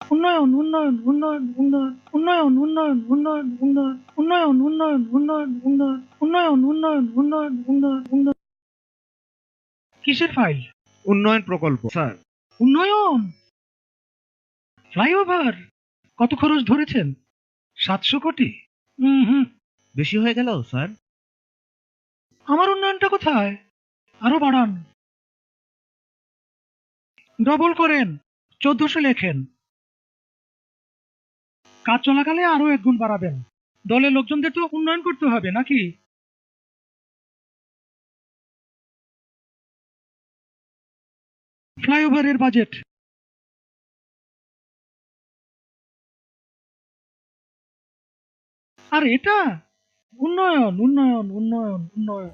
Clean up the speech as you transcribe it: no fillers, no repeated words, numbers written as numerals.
উন্নয়ন উন্নয়ন উন্নয়ন উন্নয়ন উন্নয়ন উন্নয়ন উন্নয়ন উন্নয়ন উন্নয়ন উন্নয়ন উন্নয়ন উন্নয়ন উন্নয়ন উন্নয়ন উন্নয়ন উন্নয়ন। কিসের ফাইল? উন্নয়ন প্রকল্প স্যার। উন্নয়ন ফ্লাইওভার কত খরচ ধরেছেন? 700 কোটি? হুম। বেশি হয়ে গেল স্যার। আমার উন্নয়নটা কোথায়? আরো বাড়ান, ডবল করেন, 1400 লেখেন। কাজ চলাকালে আরো 1 গুণ বাড়াবেন। দলের লোকজনদের তো উন্নয়ন করতে হবে নাকি? ফ্লাইওভারের বাজেট। আর এটা উন্নয়ন উন্নয়ন উন্নয়ন উন্নয়ন।